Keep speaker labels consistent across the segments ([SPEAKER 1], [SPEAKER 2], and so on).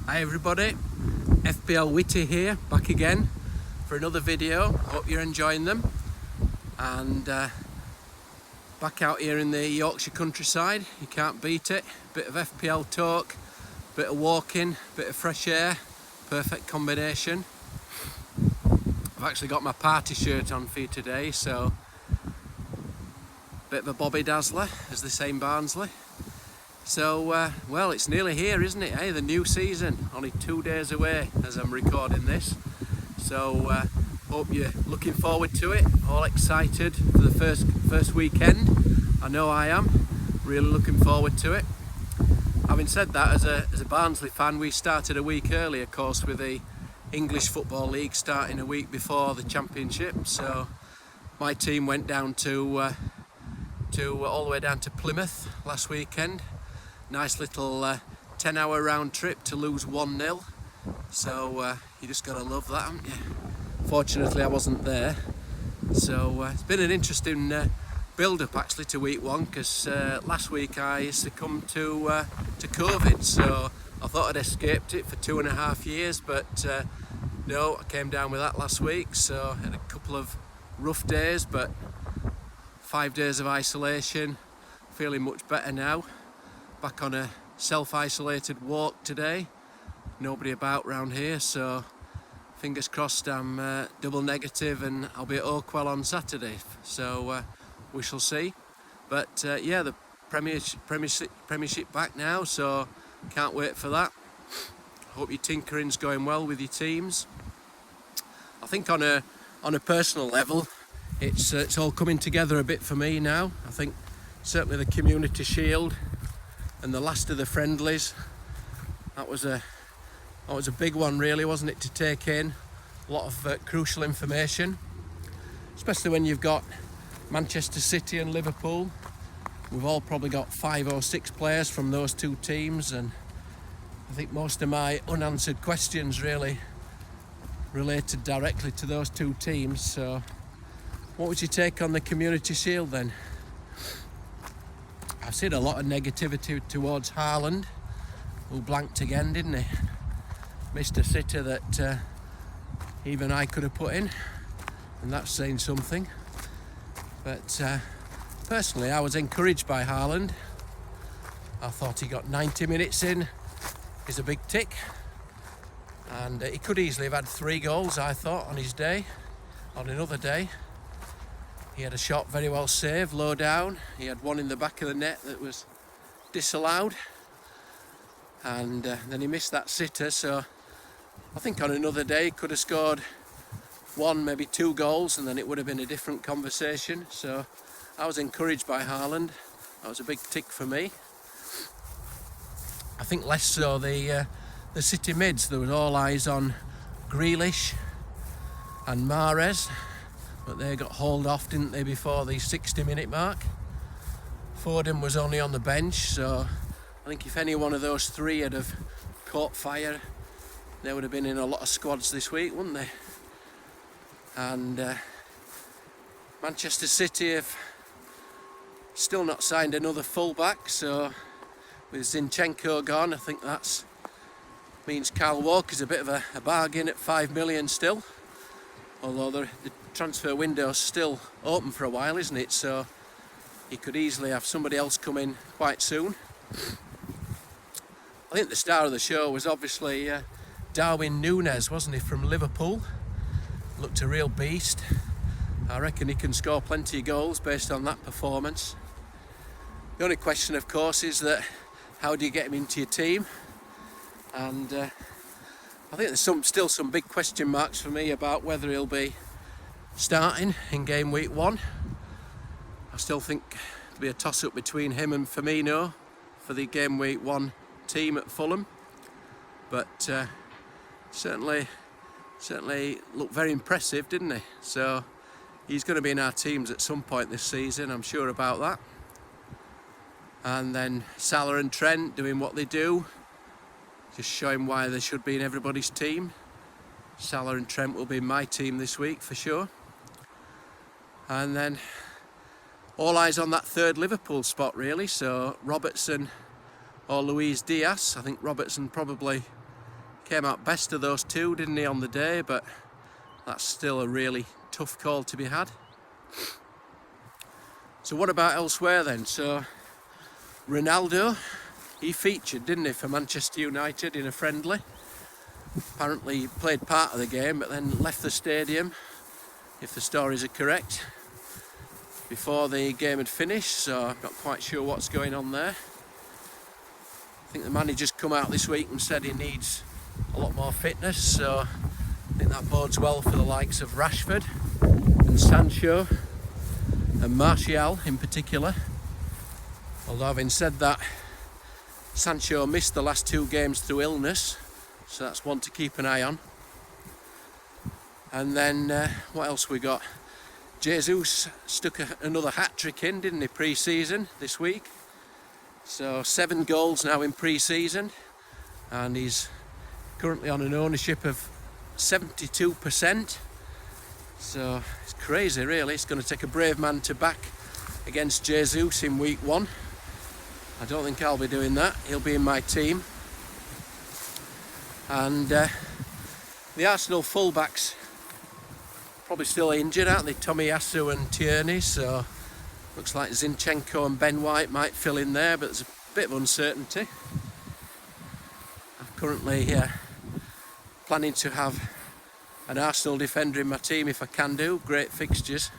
[SPEAKER 1] Hi everybody, FPL Witty here, back again for another video. Hope you're enjoying them. And back out here in the Yorkshire countryside, you can't beat it. Bit of FPL talk, bit of walking, bit of fresh air, perfect combination. I've actually got my party shirt on for you today, so bit of a Bobby Dazzler, as they say in Barnsley. So, well, it's nearly here, isn't it? Hey, the new season, only 2 days away as I'm recording this. So, hope you're looking forward to it, all excited for the first weekend. I know I am, really looking forward to it. Having said that, as a Barnsley fan, we started a week early, of course, with the English Football League starting a week before the Championship. So, my team went down to all the way down to Plymouth last weekend. Nice little 10-hour round trip to lose 1-0. So you just gotta love that, haven't you? Fortunately, I wasn't there. So it's been an interesting build-up actually to week one, because last week I succumbed to COVID. So I thought I'd escaped it for 2.5 years, but no, I came down with that last week. So I had a couple of rough days, but 5 days of isolation, feeling much better now. Back on a self-isolated walk today. Nobody about round here, so fingers crossed I'm double negative and I'll be at Oakwell on Saturday. So we shall see. But yeah, the Premiership back now, so can't wait for that. Hope your tinkering's going well with your teams. I think on a personal level, it's all coming together a bit for me now. I think certainly the Community Shield and the last of the friendlies, that was a big one really, wasn't it, to take in. A lot of crucial information, especially when you've got Manchester City and Liverpool. We've all probably got 5 or 6 players from those two teams, and I think most of my unanswered questions really related directly to those two teams. So what was your take on the Community Shield then? I've seen a lot of negativity towards Haaland, who blanked again, didn't he? Missed a sitter that even I could have put in, and that's saying something. But personally, I was encouraged by Haaland. I thought he got 90 minutes in, is a big tick. And he could easily have had 3 goals, I thought, on his day, on another day. He had a shot very well saved, low down. He had one in the back of the net that was disallowed. And then he missed that sitter, so I think on another day he could have scored 1, maybe 2 goals, and then it would have been a different conversation. So I was encouraged by Haaland. That was a big tick for me. I think less so the City mids. There was all eyes on Grealish and Mahrez, but they got hauled off, didn't they, before the 60-minute mark. Foden was only on the bench, so I think if any one of those 3 had have caught fire, they would have been in a lot of squads this week, wouldn't they? And Manchester City have still not signed another full-back, so with Zinchenko gone, I think that means Kyle Walker's a bit of a bargain at 5 million still. Although the transfer window's still open for a while, isn't it? So he could easily have somebody else come in quite soon. I think the star of the show was obviously Darwin Núñez, wasn't he, from Liverpool? Looked a real beast. I reckon he can score plenty of goals based on that performance. The only question, of course, is that how do you get him into your team? And I think there's still some big question marks for me about whether he'll be starting in game week 1. I still think there'll be a toss-up between him and Firmino for the game week 1 team at Fulham. But certainly looked very impressive, didn't he? So he's going to be in our teams at some point this season, I'm sure about that. And then Salah and Trent doing what they do, just showing why they should be in everybody's team. Salah and Trent will be in my team this week for sure. And then all eyes on that 3rd Liverpool spot really, so Robertson or Luis Diaz. I think Robertson probably came out best of those two, didn't he, on the day, but that's still a really tough call to be had. So what about elsewhere then? So Ronaldo, he featured, didn't he, for Manchester United in a friendly. Apparently he played part of the game but then left the stadium, if the stories are correct, before the game had finished, so I'm not quite sure what's going on there. I think the manager's come out this week and said he needs a lot more fitness, so I think that bodes well for the likes of Rashford and Sancho and Martial in particular. Although having said that, Sancho missed the last 2 games through illness, so that's one to keep an eye on. And then what else we got? Jesus stuck another hat-trick in, didn't he, pre-season this week? So 7 goals now in pre-season, and he's currently on an ownership of 72%. So it's crazy really. It's going to take a brave man to back against Jesus in week 1. I don't think I'll be doing that. He'll be in my team. And the Arsenal fullbacks probably still injured, aren't they? Tomiyasu and Tierney, so looks like Zinchenko and Ben White might fill in there, but there's a bit of uncertainty. I'm currently planning to have an Arsenal defender in my team if I can do. Great fixtures.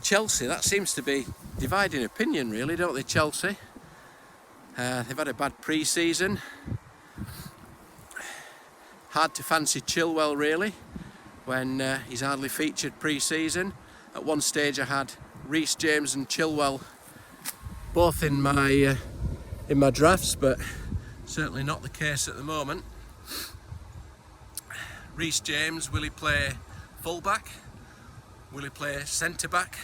[SPEAKER 1] Chelsea, that seems to be dividing opinion really, don't they, Chelsea? They've had a bad pre-season. Hard to fancy Chilwell really, when he's hardly featured pre-season. At one stage I had Reece James and Chilwell both in my drafts, but certainly not the case at the moment. Reece James, will he play full-back? Will he play centre-back?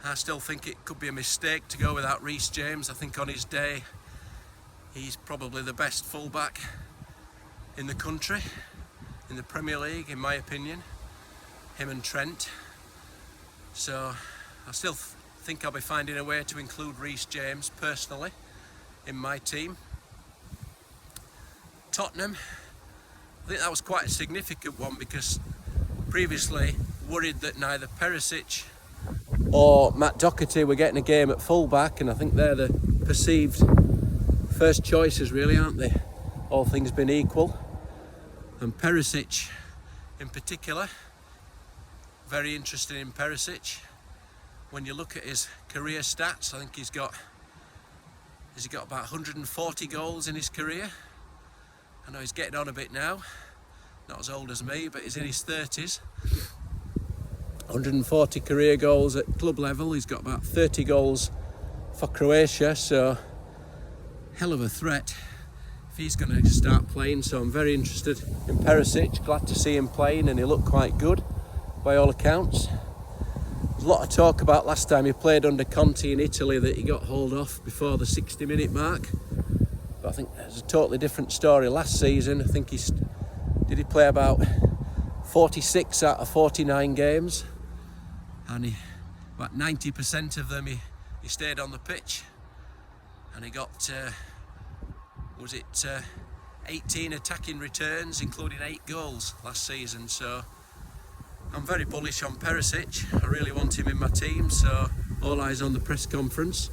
[SPEAKER 1] I still think it could be a mistake to go without Reece James. I think on his day he's probably the best full-back in the country, in the Premier League, in my opinion. Him and Trent. So I still think I'll be finding a way to include Reece James personally in my team. Tottenham, I think that was quite a significant one because previously worried that neither Perisic or Matt Doherty were getting a game at full-back, and I think they're the perceived first choices really, aren't they? All things being equal. And Perisic in particular, very interested in Perisic. When you look at his career stats, I think has he got about 140 goals in his career. I know he's getting on a bit now, not as old as me, but he's in his 30s. 140 career goals at club level. He's got about 30 goals for Croatia, so hell of a threat if he's going to start playing. So I'm very interested in Perisic, glad to see him playing, and he looked quite good by all accounts. There's a lot of talk about last time he played under Conte in Italy that he got hauled off before the 60-minute mark, but I think there's a totally different story last season. I think did he play about 46 out of 49 games, and about 90% of them he stayed on the pitch, and he got 18 attacking returns, including 8 goals last season. So I'm very bullish on Perisic. I really want him in my team, so all eyes on the press conference.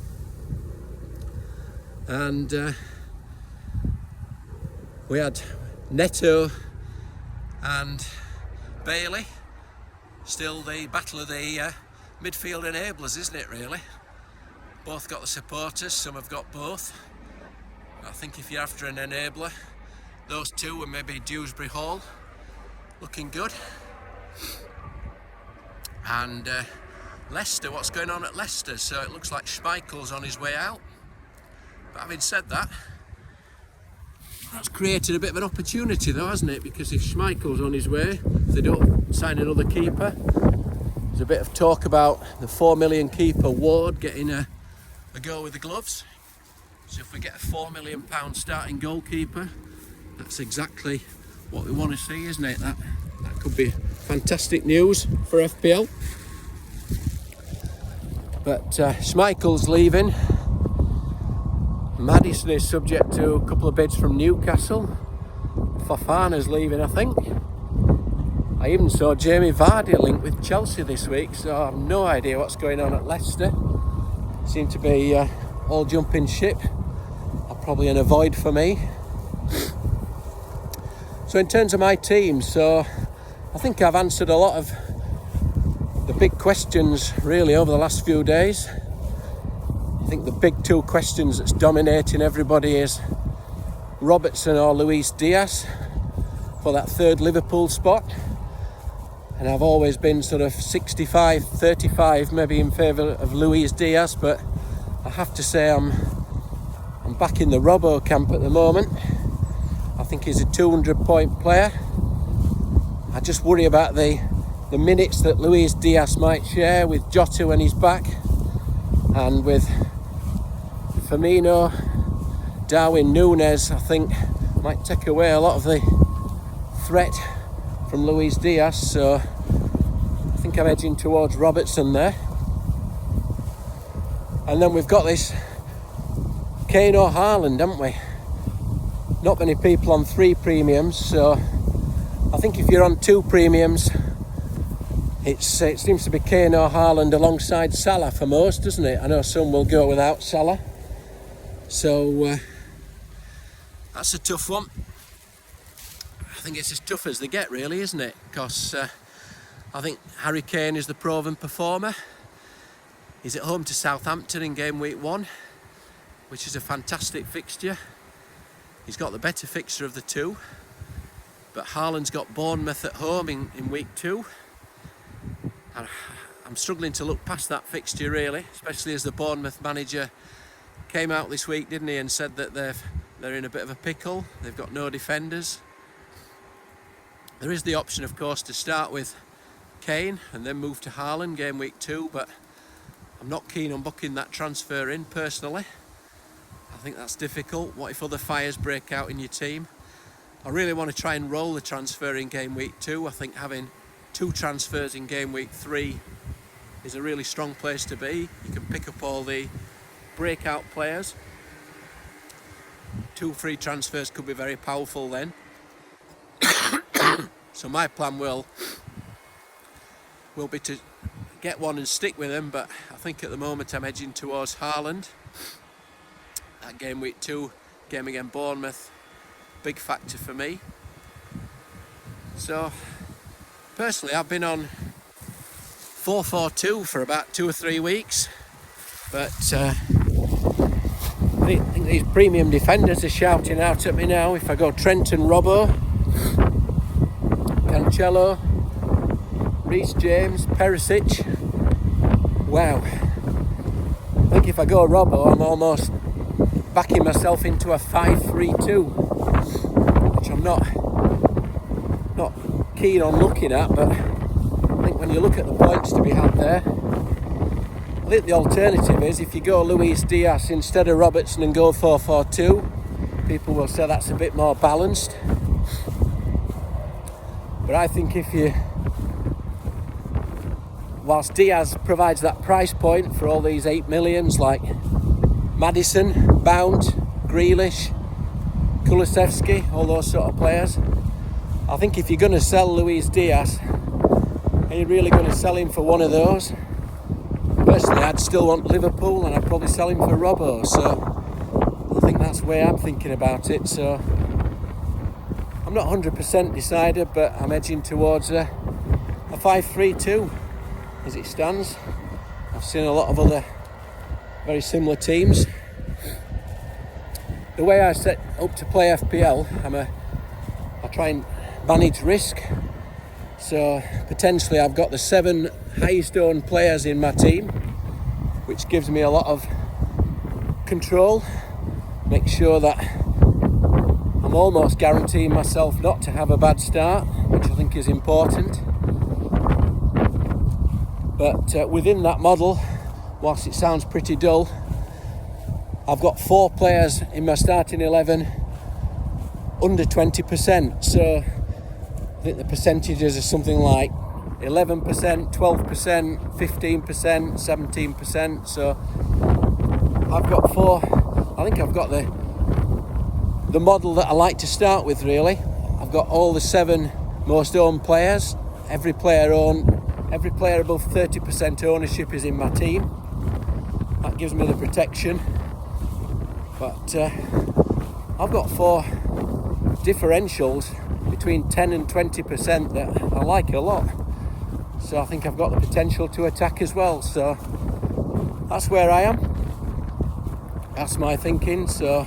[SPEAKER 1] And we had Neto and Bailey. Still the battle of the midfield enablers, isn't it really? Both got the supporters, some have got both. I think if you're after an enabler, those two, and maybe Dewsbury Hall, looking good. And Leicester, what's going on at Leicester? So it looks like Schmeichel's on his way out. But having said that, that's created a bit of an opportunity though, hasn't it? Because if Schmeichel's on his way, if they don't sign another keeper, there's a bit of talk about the £4 million keeper Ward getting a go with the gloves. So if we get a £4 million starting goalkeeper, that's exactly what we want to see, isn't it? That could be fantastic news for FPL. But Schmeichel's leaving. Maddison is subject to a couple of bids from Newcastle. Fofana's leaving, I think. I even saw Jamie Vardy linked with Chelsea this week, so I have no idea what's going on at Leicester. Seem to be all jumping ship. Probably an avoid for me. So in terms of my team, so I think I've answered a lot of the big questions really over the last few days. I think the big two questions that's dominating everybody is Robertson or Luis Diaz for that third Liverpool spot. And I've always been sort of 65-35 maybe in favour of Luis Diaz, but I have to say I'm back in the Robbo camp at the moment. I think he's a 200-point player. I just worry about the minutes that Luis Diaz might share with Jota when he's back, and with Firmino, Darwin Núñez, I think might take away a lot of the threat from Luis Diaz, so I think I'm edging towards Robertson there. And then we've got this Kane or Haaland, haven't we? Not many people on 3 premiums, so I think if you're on 2 premiums, it seems to be Kane or Haaland alongside Salah for most, doesn't it? I know some will go without Salah, so that's a tough one. I think it's as tough as they get, really, isn't it? Because I think Harry Kane is the proven performer. He's at home to Southampton in game week 1, which is a fantastic fixture. He's got the better fixture of the two, but Haaland's got Bournemouth at home in week 2. I'm struggling to look past that fixture, really, especially as the Bournemouth manager came out this week, didn't he, and said that they're in a bit of a pickle. They've got no defenders. There is the option, of course, to start with Kane and then move to Haaland game week 2, but I'm not keen on booking that transfer in personally. I think that's difficult. What if other fires break out in your team? I really want to try and roll the transfer in game week 2. I think having 2 transfers in game week 3 is a really strong place to be. You can pick up all the breakout players. 2 free transfers could be very powerful then. So my plan will be to get one and stick with him, but I think at the moment I'm edging towards Haaland. That game week 2 game against Bournemouth, big factor for me. So personally I've been on 4-4-2 for about 2 or 3 weeks, but I think these premium defenders are shouting out at me now. If I go Trent and Robbo, Cancelo, Reece James, Perisic, wow. I think if I go Robbo, I'm almost backing myself into a 5-3-2, which I'm not keen on looking at, but I think when you look at the points to be had there, I think the alternative is if you go Luis Diaz instead of Robertson and go 4-4-2, people will say that's a bit more balanced. But I think whilst Diaz provides that price point for all these 8 millions like Maddison, Bound, Grealish, Kulusevski, all those sort of players, I think if you're going to sell Luis Diaz, are you really going to sell him for one of those? Personally, I'd still want Liverpool and I'd probably sell him for Robbo, so I think that's the way I'm thinking about it. So I'm not 100% decided, but I'm edging towards a 5-3-2 as it stands. I've seen a lot of other very similar teams. The way I set up to play FPL, I try and manage risk. So potentially I've got the 7 highest owned players in my team, which gives me a lot of control. Make sure that I'm almost guaranteeing myself not to have a bad start, which I think is important. But within that model, whilst it sounds pretty dull, I've got 4 players in my starting 11 under 20%. So I think the percentages are something like 11%, 12%, 15%, 17%. So I've got I think I've got the model that I like to start with, really. I've got all the 7 most owned players. Every player above 30% ownership is in my team. That gives me the protection. But I've got 4 differentials between 10 and 20% that I like a lot. So I think I've got the potential to attack as well. So that's where I am. That's my thinking. So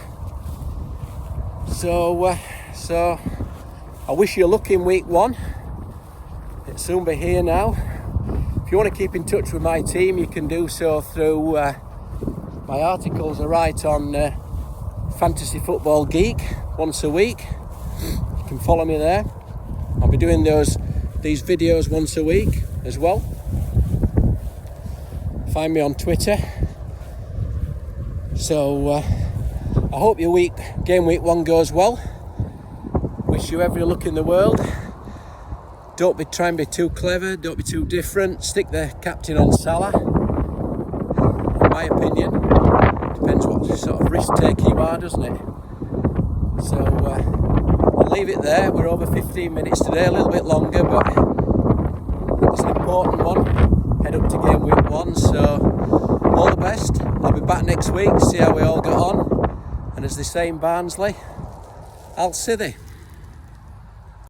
[SPEAKER 1] I wish you luck in week 1. It'll soon be here now. If you want to keep in touch with my team, you can do so through my articles. I write on Fantasy Football Geek once a week. You can follow me there. I'll be doing these videos once a week as well. Find me on Twitter. So I hope your game week 1 goes well. Wish you every luck in the world. Don't try and be too clever, don't be too different. Stick the captain on Salah, in my opinion. Depends what sort of risk taker you are, doesn't it? So I'll leave it there. We're over 15 minutes today, a little bit longer, but it's an important one. Head up to game week 1, so all the best. I'll be back next week, see how we all got on. And as they say in Barnsley, I'll see thee.